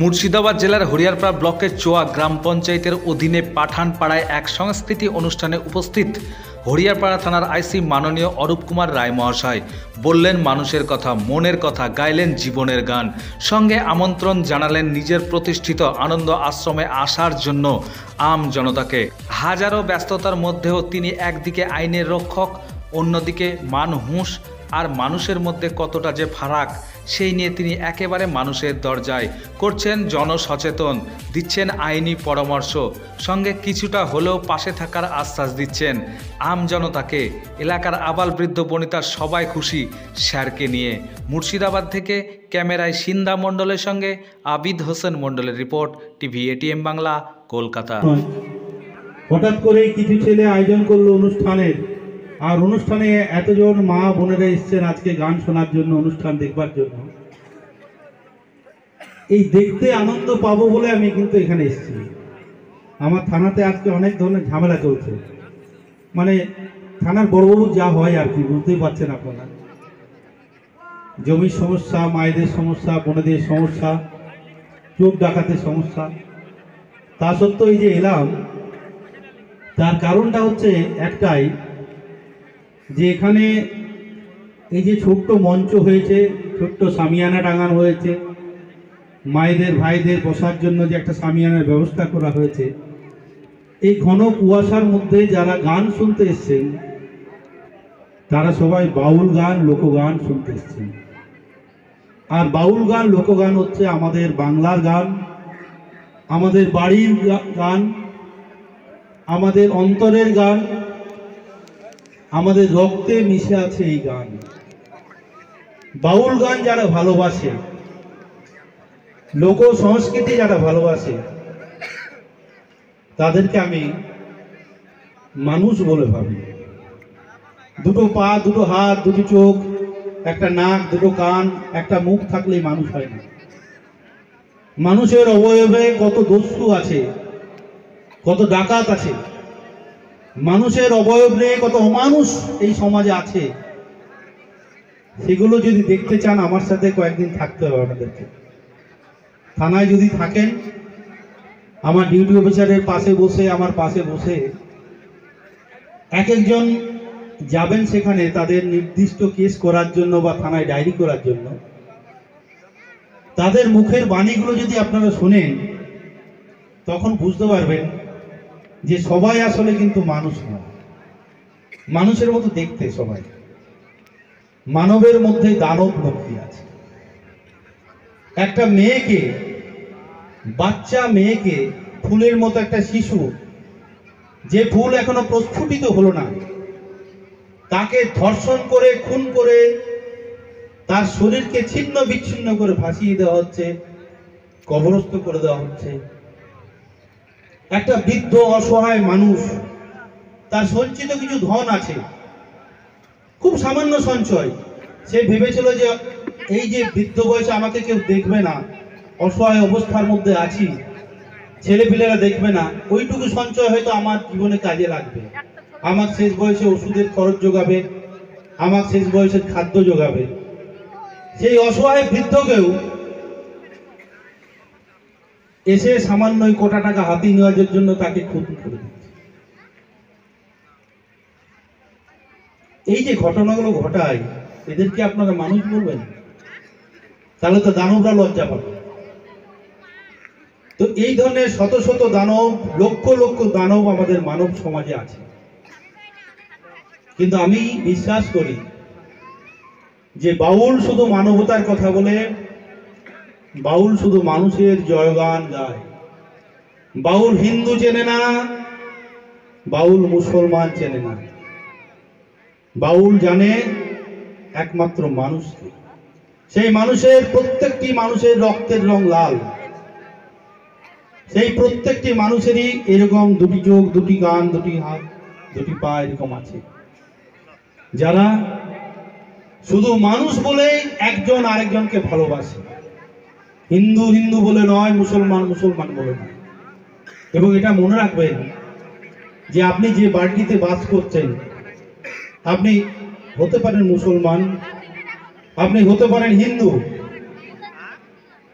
মুর্শিদাবাদ জেলার হরিয়ারপাড়া ব্লকের চোয়া গ্রাম পঞ্চায়েতের অধীনে পাঠানপাড়ায় এক সংস্কৃতি অনুষ্ঠানে উপস্থিত হরিয়ারপাড়া থানার আইসি মাননীয় অরূপ কুমার রায় মহাশয় বললেন মানুষের কথা, মনের কথা, গাইলেন জীবনের গান, সঙ্গে আমন্ত্রণ জানালেন নিজের প্রতিষ্ঠিত আনন্দ আশ্রমে আসার জন্য আম জনতাকে। হাজারো ব্যস্ততার মধ্যেও তিনি একদিকে আইনের রক্ষক, অন্যদিকে মানুষ আর মানুষের মধ্যে কতটা যে ফারাক সেই নিয়ে তিনি একেবারে মানুষের দরজায় করছেন জনসচেতন, দিচ্ছেন আইনি পরামর্শ, সঙ্গে কিছুটা হলেও পাশে থাকার আশ্বাস দিচ্ছেন আম জনতাকে। এলাকার আবাল বৃদ্ধ বনিতা সবাই খুশি স্যারকে নিয়ে। মুর্শিদাবাদ থেকে ক্যামেরায় সিন্ধা মণ্ডলের সঙ্গে আবিদ হোসেন মণ্ডলের report, TV ATM Bangla, Kolkata. হঠাৎ করেই কিছু ছেলে আয়োজন করলো অনুষ্ঠানের, আর অনুষ্ঠানে এতজন মা বোনেরা এসছেন আজকে গান শোনার জন্য, অনুষ্ঠান দেখবার জন্য। এই দেখতে আনন্দ পাবো বলে আমি কিন্তু এখানে এসেছি। আমার থানাতে আজকে অনেক ধরনের ঝামেলা চলছে, মানে থানার বড়বাবু যা হয় আর কি, বুঝতেই পারছেন আপনারা। জমির সমস্যা, মায়েদের সমস্যা, বোনেদের সমস্যা, চোখ ডাকাতের সমস্যা। তা সত্ত্বেও এই যে এলাম, তার কারণটা হচ্ছে একটাই, যে এখানে এই যে ছোট্ট মঞ্চ হয়েছে, ছোট্ট সামিয়ানা টাঙানো হয়েছে, মায়েদের ভাইদের বসার জন্য যে একটা সামিয়ানার ব্যবস্থা করা হয়েছে, এই ঘন কুয়াশার মধ্যে যারা গান শুনতে এসছেন তারা সবাই বাউল গান, লোকগান শুনতে এসছেন। আর বাউল গান, লোকগান হচ্ছে আমাদের বাংলার গান, আমাদের বাড়ির গান, আমাদের অন্তরের গান, আমাদের রক্তে মিশে আছে এই গান। বাউল গান যারা ভালোবাসে, লোক সংস্কৃতি যারা ভালোবাসে, তাদেরকে আমি মানুষ বলে ভাবি। দুটো পা, দুটো হাত, দুটো চোখ, একটা নাক, দুটো কান, একটা মুখ থাকলেই মানুষ হয় না। মানুষের অবয়বে কত দস্যু আছে, কত ডাকাত আছে, মানুষের অবয়ব নিয়ে কত অমানুষ এই সমাজে আছে। সেগুলো যদি দেখতে চান আমার সাথে কয়েকদিন থাকতে হবে আপনাদেরকে। থানায় যদি থাকেন, আমার ডিউটি অফিসারের পাশে বসে, আমার পাশে বসে এক একজন যাবেন সেখানে তাদের নির্দিষ্ট কেস করার জন্য বা থানায় ডায়েরি করার জন্য। তাদের মুখের বাণীগুলো যদি আপনারা শোনেন, তখন বুঝতে পারবেন যে সবাই আসলে কিন্তু মানুষ নয়। মানুষের মতো দেখতে সবাই, মানবের মধ্যে দানব লক্ষ্মী আছে। একটা মেয়েকে, বাচ্চা মেয়েকে, ফুলের মতো একটা শিশু, যে ফুল এখনো প্রস্ফুটিত হলো না, তাকে ধর্ষণ করে, খুন করে, তার শরীরকে ছিন্ন বিচ্ছিন্ন করে ভাসিয়ে দেওয়া হচ্ছে, কবরস্থ করে দেওয়া হচ্ছে। একটা বৃদ্ধ অসহায় মানুষ, তার সঞ্চিত কিছু ধন আছে, খুব সামান্য সঞ্চয়। সে ভেবেছিল যে এই যে বৃদ্ধ বয়সে আমাকে কেউ দেখবে না, অসহায় অবস্থার মধ্যে আছি, ছেলেপিলেরা দেখবে না, ওইটুকু সঞ্চয় হয়তো আমার জীবনে কাজে লাগবে, আমার শেষ বয়সে ওষুধের খরচ যোগাবে, আমার শেষ বয়সের খাদ্য যোগাবে। সেই অসহায় বৃদ্ধকেও এসে সামান্য কোটা টাকা হাতি নেওয়ার জন্য তাকে খুন করে দিচ্ছে। এই যে ঘটনাগুলো ঘটায়, এদেরকে আপনারা মানুষ বলবেন? তাহলে তো দানবরা লজ্জা পাবে। তো এই ধরনের শত শত দানব, লক্ষ লক্ষ দানব আমাদের মানব সমাজে আছে। কিন্তু আমি বিশ্বাস করি যে বাউল শুধু মানবতার কথা বলে, বাউল শুধু মানুষের জয়গান গায়। বাউল হিন্দু চেনে না, বাউল মুসলমান চেনে না, বাউল জানে একমাত্র মানুষকে। সেই মানুষের, প্রত্যেকটি মানুষের রক্তের রং লাল, সেই প্রত্যেকটি মানুষেরই এরকম দুটি চোখ, দুটি কান, দুটি হাত, দুটি পা এরকম আছে, যারা শুধু মানুষ বলে একজন আরেকজনকে ভালোবাসে। হিন্দু হিন্দু বলে নয়, মুসলমান মুসলমান বলে নয়। এবং এটা মনে রাখবেন যে আপনি যে বাড়িতে বাস করছেন, আপনি হতে পারেন মুসলমান, আপনি হতে পারেন হিন্দু,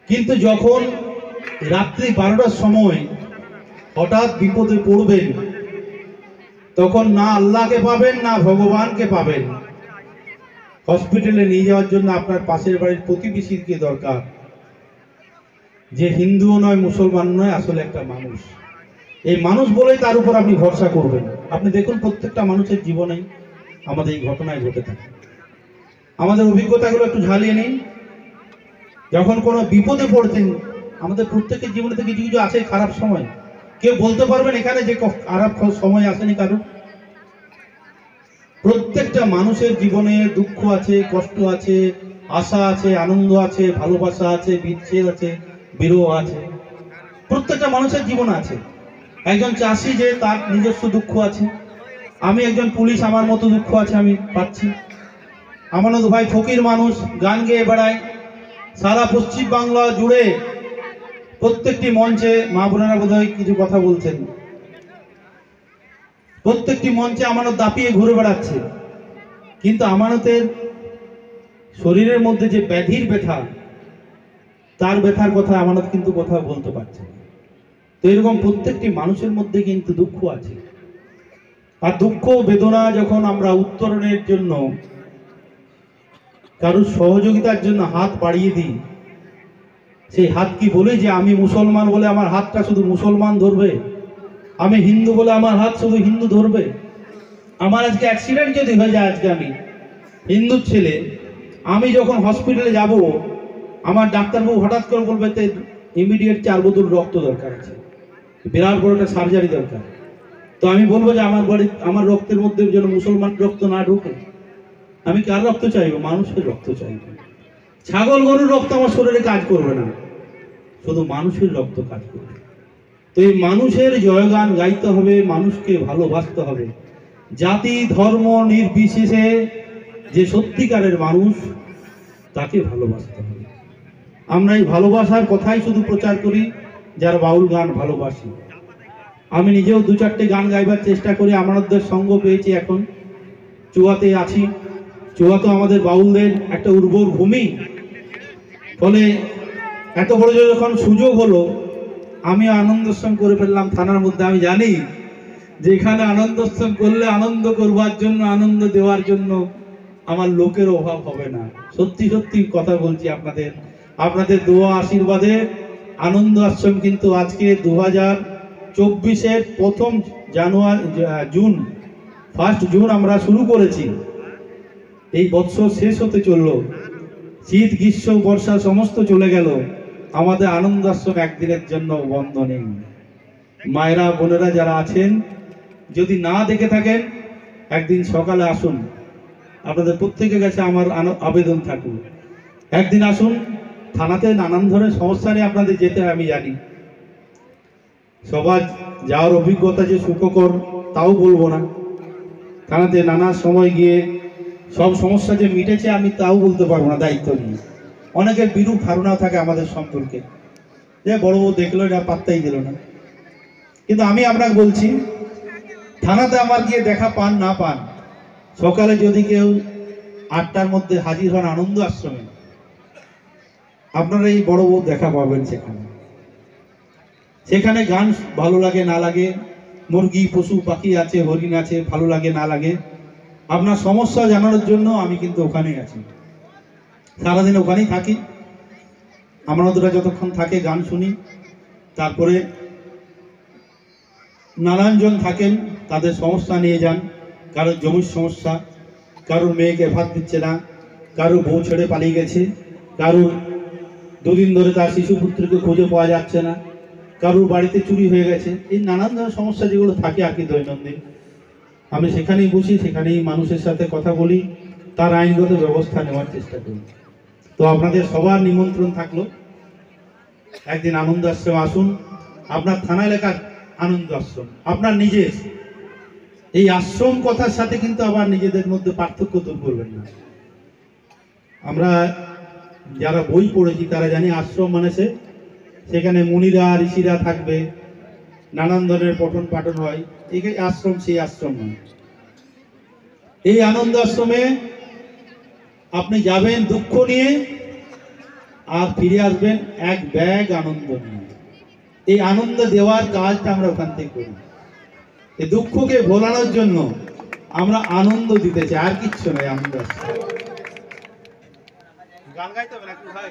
কিন্তু যখন রাত্রি 12টার সময় হঠাৎ বিপদে পড়বেন, তখন না আল্লাহকে পাবেন না ভগবানকে পাবেন। হসপিটালে নিয়ে যাওয়ার জন্য আপনার পাশের বাড়ির প্রতিবেশীকে দরকার, যে হিন্দুও নয় মুসলমান নয়, আসলে একটা মানুষ। এই মানুষ বলেই তার উপর আপনি ভরসা করবেন। আপনি দেখুন প্রত্যেকটা মানুষের জীবনেই আমাদের এই ঘটনায় ঘটে থাকে। আমাদের অভিজ্ঞতাগুলো একটু ঝালিয়ে নিন। যখন কোনো বিপদে পড়তেন, আমাদের প্রত্যেকের জীবনে তো কিছু কিছু আছে খারাপ সময়। কেউ বলতে পারবেন এখানে যে খারাপ সময় আসেনি কারণ? প্রত্যেকটা মানুষের জীবনে দুঃখ আছে, কষ্ট আছে, আশা আছে, আনন্দ আছে, ভালোবাসা আছে, বিচ্ছেদ আছে, বিরহ আছে। প্রত্যেকটা মানুষের জীবন আছে। একজন চাষি যে তার নিজস্ব দুঃখ আছে, আমি একজন পুলিশ, আমার মতো দুঃখ আছে, আমি পাচ্ছি। আমানত ভাই ফকির মানুষ, গান গেয়ে বেড়ায় সারা পশ্চিম বাংলা জুড়ে। প্রত্যেকটি মঞ্চে মা বোনেরা বোধহয় কিছু কথা বলছেন, প্রত্যেকটি মঞ্চে আমানত দাপিয়ে ঘুরে বেড়াচ্ছে। কিন্তু আমানতের শরীরের মধ্যে যে ব্যাধির ব্যথা, তার ব্যথার কথা আমানত কিন্তু কোথাও বলতে পারছে না। তো এরকম প্রত্যেকটি মানুষের মধ্যে কিন্তু দুঃখ আছে। আর দুঃখ বেদনা যখন আমরা উত্তরণের জন্য কারোর সহযোগিতার জন্য হাত বাড়িয়ে দিই, সেই হাত কি বলে যে আমি মুসলমান বলে আমার হাতটা শুধু মুসলমান ধরবে, আমি হিন্দু বলে আমার হাত শুধু হিন্দু ধরবে? আমার আজকে অ্যাক্সিডেন্ট যদি হয়ে যায়, আজকে আমি হিন্দুর ছেলে, আমি যখন হসপিটালে যাব, আমার ডাক্তারবাবু হঠাৎ করে বলবে ইমিডিয়েট 4 বোতল রক্ত দরকার আছে, বিরাট বড় একটা সার্জারি দরকার। তো আমি বলবো যে আমার রক্তের মধ্যে যেন মুসলমান রক্ত না ঢোকে। আমি কার রক্ত চাইবো? মানুষের রক্ত চাইবো। ছাগল গরুর রক্ত আমার শরীরে কাজ করবে না, শুধু মানুষের রক্ত কাজ করবে। তো এই মানুষের জয়গান গাইতে হবে, মানুষকে ভালোবাসতে হবে। জাতি ধর্ম নির্বিশেষে যে সত্যিকারের মানুষ, তাকে ভালোবাসতে হবে। আমরা এই ভালোবাসার কথাই শুধু প্রচার করি যারা বাউল গান ভালোবাসি। আমি নিজেও 2-4টে গান গাইবার চেষ্টা করি, আমাদের সঙ্গ পেয়েছি। এখন চুয়াতে আছি। চুয়া তো আমাদের বাউলদের একটা উর্বর ভূমি। ফলে এত বড় যখন সুযোগ হলো, আমিও আনন্দোৎসব করে ফেললাম থানার মধ্যে। আমি জানি যে এখানে আনন্দোৎসব করলে আনন্দ করবার জন্য, আনন্দ দেওয়ার জন্য আমার লোকের অভাব হবে না। সত্যি সত্যি কথা বলছি আপনাদের, আপনাদের দোয়া আশীর্বাদে আনন্দ আশ্রম কিন্তু আজকে 2024-এর প্রথম জুন 1 জুন আমরা শুরু করেছি। এই বৎসর শেষ হতে চললো, শীত গ্রীষ্ম বর্ষা সমস্ত চলে গেল, আমাদের আনন্দ আশ্রম একদিনের জন্য বন্ধ নেই। মায়েরা বোনেরা যারা আছেন, যদি না দেখে থাকেন, একদিন সকালে আসুন। আপনাদের প্রত্যেকের কাছে আমার আবেদন থাকুক, একদিন আসুন। থানাতে নানান ধরনের সমস্যা নিয়ে আপনাদের যেতে হয় আমি জানি। সবার যাওয়ার অভিজ্ঞতা যে সুখকর তাও বলবো না। থানাতে নানা সময় গিয়ে সব সমস্যা যে মিটেছে আমি তাও বলতে পারবো না দায়িত্ব নিয়ে। অনেকের বিরূপ ধারণাও থাকে আমাদের সম্পর্কে, যে বড় বউ দেখলো না, পাত্তাই দিল না। কিন্তু আমি আপনাকে বলছি, থানাতে আমার গিয়ে দেখা পান না পান, সকালে যদি কেউ 8টার মধ্যে হাজির হন আনন্দ আশ্রমে, আপনারা এই বড় বউ দেখা পাবেন। সেখানে গান ভালো লাগে না লাগে, মুরগি পশু পাখি আছে, হরিণ আছে, ভালো লাগে না লাগে, আপনার সমস্যা জানানোর জন্য আমি কিন্তু ওখানেই আছি। সারাদিন ওখানেই থাকি। আমানতরা যতক্ষণ থাকে গান শুনি। তারপরে নানানজন থাকেন, তাদের সমস্যা নিয়ে যান। কারোর জমির সমস্যা, কারোর মেয়েকে ভাত দিচ্ছে না, কারোর বউ ছেড়ে পালিয়ে গেছে, কারোর 2 দিন ধরে তার শিশুপুত্রকে খুঁজে পাওয়া যাচ্ছে না, কারোর বাড়িতে চুরি হয়ে গেছে। এই নানান ধরনের সমস্যা যেগুলো থাকে আর কি দৈনন্দিন, আমি সেখানেই বসি, সেখানেই মানুষের সাথে কথা বলি, তার আইনগত ব্যবস্থা নেওয়ার চেষ্টা করি। তো আপনাদের সবার নিমন্ত্রণ থাকলো, একদিন আনন্দ আশ্রম আসুন। আপনার থানা এলাকার আনন্দ আশ্রম, আপনার নিজের এই আশ্রম কথার সাথে কিন্তু আবার নিজেদের মধ্যে পার্থক্য দূর করবেন না। আমরা যারা বই পড়েছি তারা জানি আশ্রম মানে সেখানে মুনিরা ঋষিরা থাকবে, নানান ধরনের পঠন পাঠন হয়। এই আশ্রম সেই আশ্রম নয়। এই আনন্দ আশ্রমে আপনি যাবেন দুঃখ নিয়ে, আর ফিরে আসবেন এক ব্যাগ আনন্দ নিয়ে। এই আনন্দ দেওয়ার কাজটা আমরা ওখান থেকে করি। এই দুঃখকে ভোলানোর জন্য আমরা আনন্দ দিতে চাই, আর কিচ্ছু নয়। আনন্দ গান গাইতে হবে নাকি ভাই?